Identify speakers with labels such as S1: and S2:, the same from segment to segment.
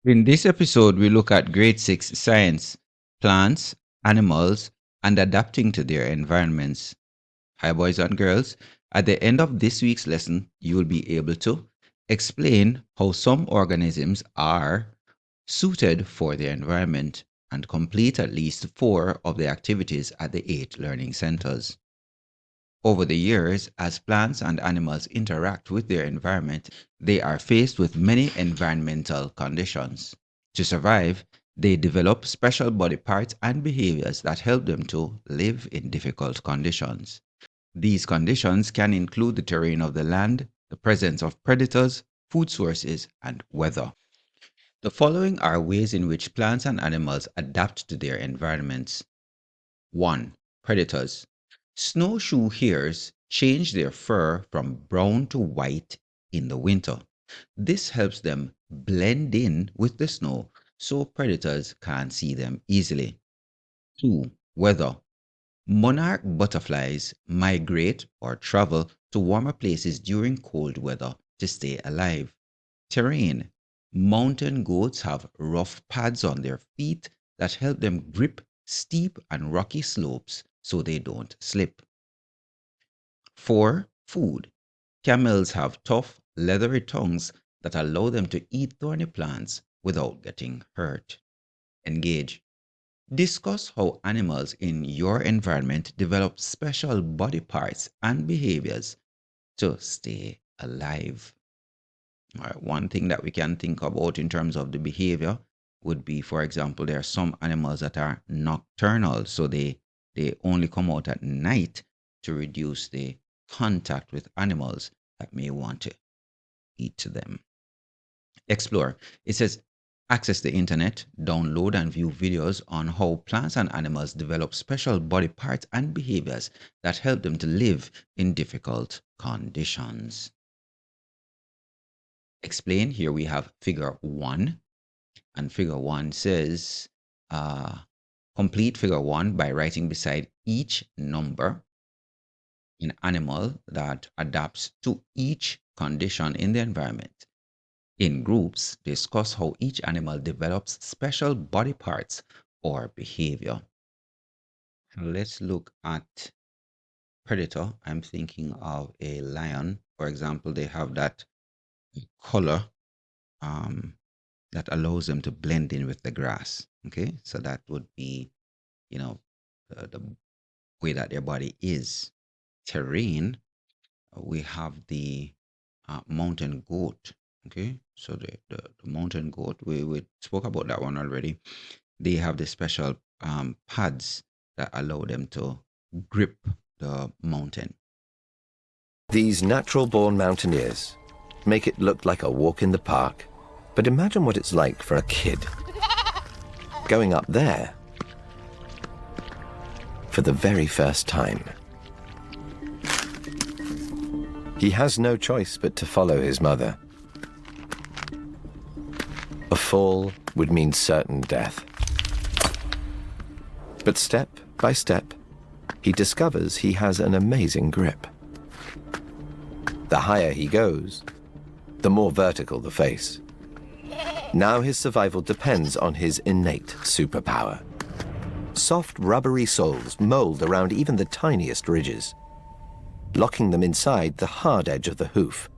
S1: In this episode, we look at grade 6 science, plants, animals, and adapting to their environments. Hi, boys and girls. At the end of this week's lesson, you will be able to explain how some organisms are suited for their environment and complete at least 4 of the activities at the 8 learning centers. Over the years, as plants and animals interact with their environment, they are faced with many environmental conditions. To survive, they develop special body parts and behaviors that help them to live in difficult conditions. These conditions can include the terrain of the land, the presence of predators, food sources, and weather. The following are ways in which plants and animals adapt to their environments. 1. Predators. Snowshoe hares change their fur from brown to white in the winter. This helps them blend in with the snow so predators can't see them easily. 2. Weather. Monarch butterflies migrate or travel to warmer places during cold weather to stay alive. Terrain. Mountain goats have rough pads on their feet that help them grip steep and rocky slopes so they don't slip. 4. Food. Camels have tough, leathery tongues that allow them to eat thorny plants without getting hurt. Engage. Discuss how animals in your environment develop special body parts and behaviors to stay alive. All right, one thing that we can think about in terms of the behavior would be, for example, there are some animals that are nocturnal, so they only come out at night to reduce the contact with animals that may want to eat them. Explore. It says access the internet, download and view videos on how plants and animals develop special body parts and behaviors that help them to live in difficult conditions. Explain. Here we have figure 1, and figure 1 says complete figure 1 by writing beside each number an animal that adapts to each condition in the environment. In groups, discuss how each animal develops special body parts or behavior. Let's look at predator. I'm thinking of a lion. For example, they have that color um, that allows them to blend in with the grass. Okay, so that would be, the way that their body is. Terrain, we have the mountain goat. Okay, so the mountain goat, we spoke about that one already. They have the special pads that allow them to grip the mountain.
S2: These natural-born mountaineers make it look like a walk in the park. But imagine what it's like for a kid going up there for the very first time. He has no choice but to follow his mother. A fall would mean certain death. But step by step, he discovers he has an amazing grip. The higher he goes, the more vertical the face. Now his survival depends on his innate superpower. Soft, rubbery soles mold around even the tiniest ridges, locking them inside the hard edge of the hoof.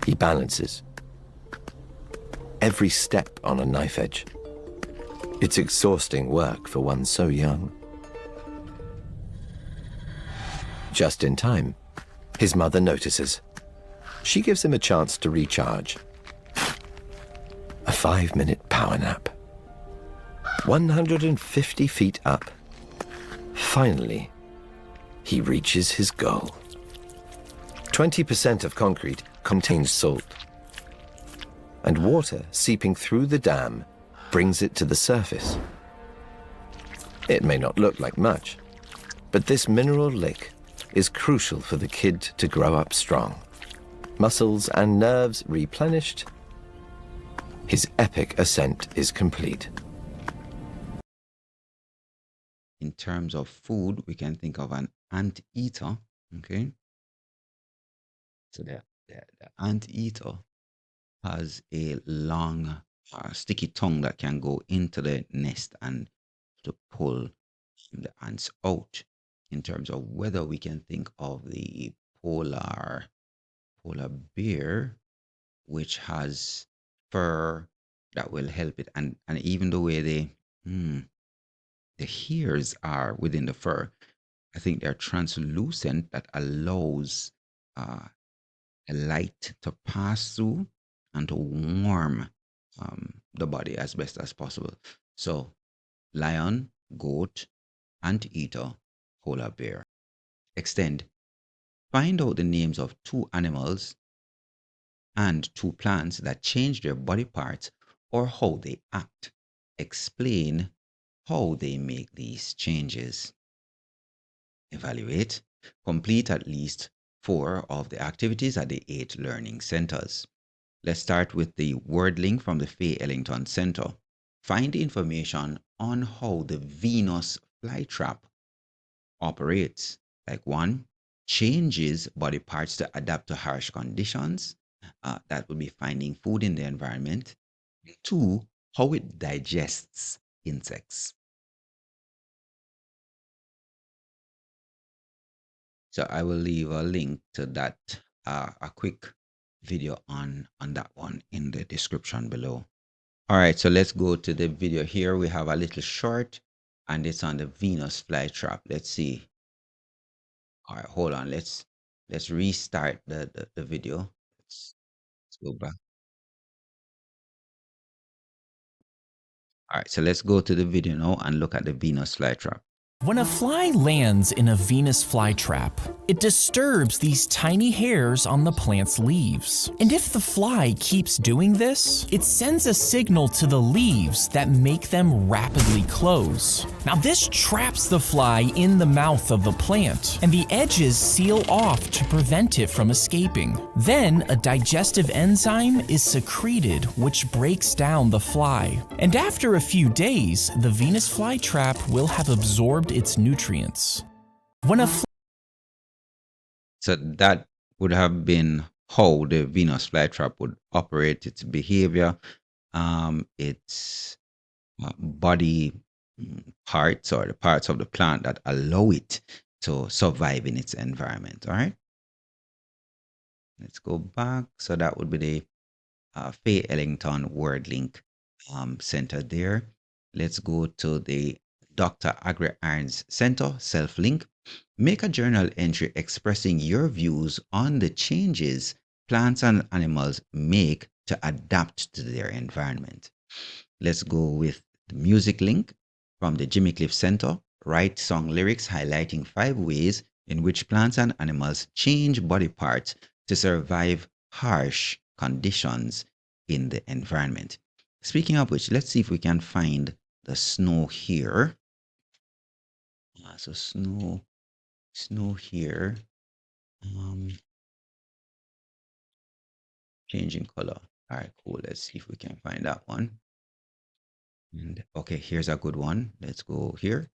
S2: He balances, every step on a knife edge. It's exhausting work for one so young. Just in time, his mother notices. She gives him a chance to recharge. A 5-minute power nap. 150 feet up. Finally, he reaches his goal. 20% of concrete contains salt, and water seeping through the dam brings it to the surface. It may not look like much, but this mineral lick is crucial for the kid to grow up strong. Muscles and nerves replenished, his epic ascent is complete.
S1: In terms of food, we can think of an anteater. Okay, so The anteater has a long, sticky tongue that can go into the nest and to pull the ants out. In terms of whether we can think of the polar bear, which has fur that will help it, and even the way hmm, the hairs are within the fur, I think they're translucent that allows uh, a light to pass through and to warm the body as best as possible. So, lion, goat, anteater, polar bear. Extend. Find out the names of two animals and two plants that change their body parts or how they act. Explain how they make these changes. Evaluate. Complete at least 4 of the activities at the 8 learning centers. Let's start with the word link from the Faye Ellington Center. Find information on how the Venus flytrap operates. Like 1, changes body parts to adapt to harsh conditions. That would be finding food in the environment. 2, how it digests insects. So I will leave a link to that, a quick video on that one in the description below. All right, so let's go to the video here. We have a little short, and it's on the Venus flytrap. Let's see. All right, hold on. Let's restart the video. Let's go back. All right, so let's go to the video now and look at the Venus flytrap.
S3: When a fly lands in a Venus flytrap, it disturbs these tiny hairs on the plant's leaves. And if the fly keeps doing this, it sends a signal to the leaves that make them rapidly close. Now this traps the fly in the mouth of the plant, and the edges seal off to prevent it from escaping. Then a digestive enzyme is secreted which breaks down the fly. And after a few days, the Venus flytrap will have absorbed its nutrients.
S1: So that would have been how the Venus flytrap would operate, its behavior, its body parts, or the parts of the plant that allow it to survive in its environment. All right. Let's go back. So that would be the Faye Ellington word link center there. Let's go to the Dr. Agri Irons Center self-link. Make a journal entry expressing your views on the changes plants and animals make to adapt to their environment. Let's go with the music link from the Jimmy Cliff Center. Write song lyrics highlighting 5 ways in which plants and animals change body parts to survive harsh conditions in the environment. Speaking of which, let's see if we can find the snow here. So snow here, changing color. All right, cool. Let's see if we can find that one. And okay, here's a good one. Let's go here.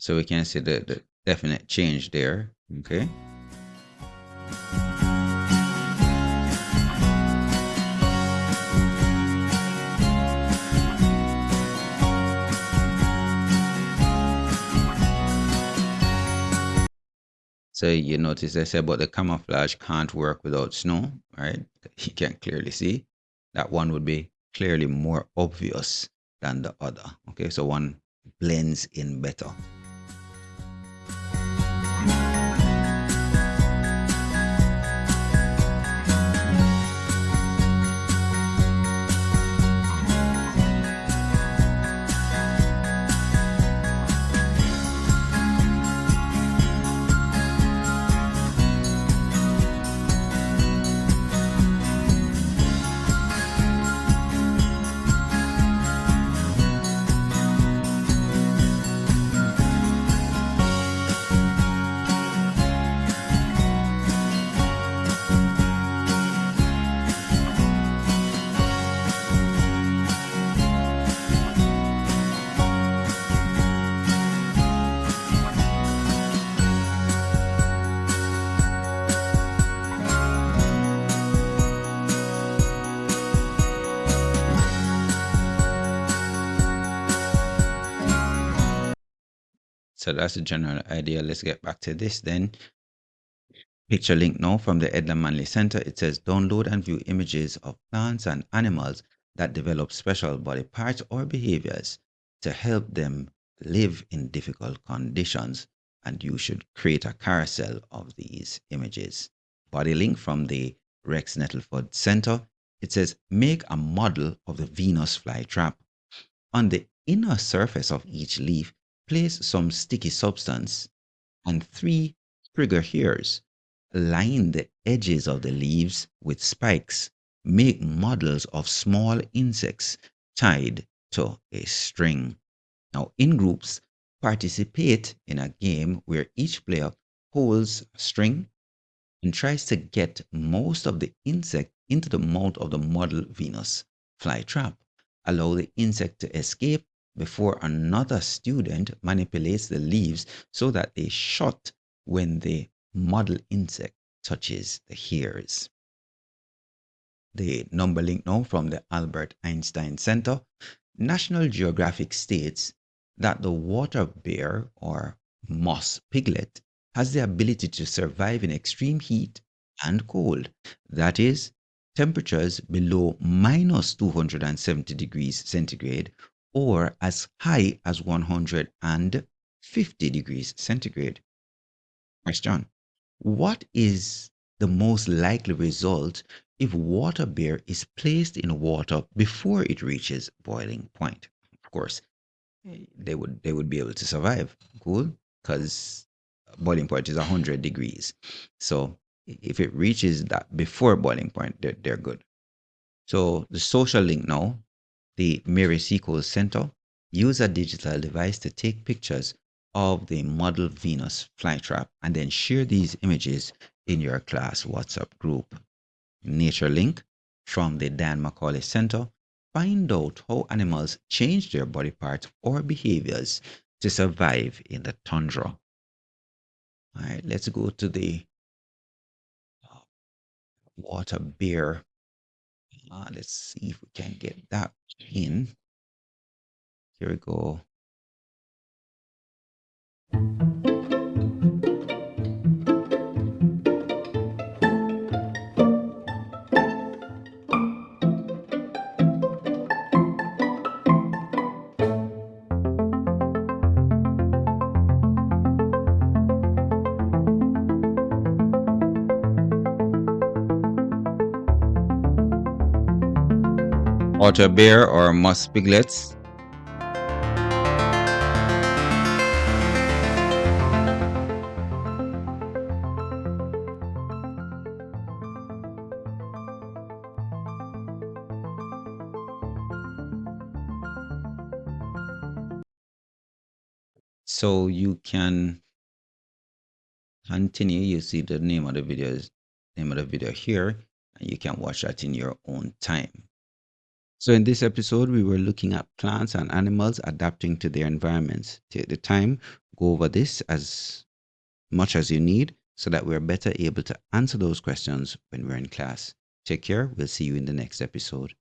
S1: So we can see the definite change there. Okay. So you notice I said about the camouflage can't work without snow, right? You can clearly see that one would be clearly more obvious than the other. Okay, so one blends in better. So that's the general idea. Let's get back to this then. Picture link now from the Edna Manley Center. It says download and view images of plants and animals that develop special body parts or behaviors to help them live in difficult conditions. And you should create a carousel of these images. Body link from the Rex Nettleford Center. It says make a model of the Venus flytrap. On the inner surface of each leaf, place some sticky substance and 3 trigger hairs. Line the edges of the leaves with spikes. Make models of small insects tied to a string. Now, in groups, participate in a game where each player holds a string and tries to get most of the insect into the mouth of the model Venus flytrap. Allow the insect to escape before another student manipulates the leaves so that they shut when the model insect touches the hairs. The number link now from the Albert Einstein Center. National Geographic states that the water bear or moss piglet has the ability to survive in extreme heat and cold. That is, temperatures below minus 270 degrees centigrade or as high as 150 degrees centigrade. Question: what is the most likely result if water bear is placed in water before it reaches boiling point? Of course, they would be able to survive. Cool, because boiling point is 100 degrees. So if it reaches that before boiling point, they're good. So the social link now, the Mary Seacole Center, use a digital device to take pictures of the model Venus flytrap and then share these images in your class WhatsApp group. Nature link from the Dan Macaulay Center, find out how animals change their body parts or behaviors to survive in the tundra. All right, let's go to the water bear. Let's see if we can get that in. Here we go. Water bear or moss piglets. So you can continue. You see the name of the video here, and you can watch that in your own time. So in this episode, we were looking at plants and animals adapting to their environments. Take the time, go over this as much as you need so that we're better able to answer those questions when we're in class. Take care. We'll see you in the next episode.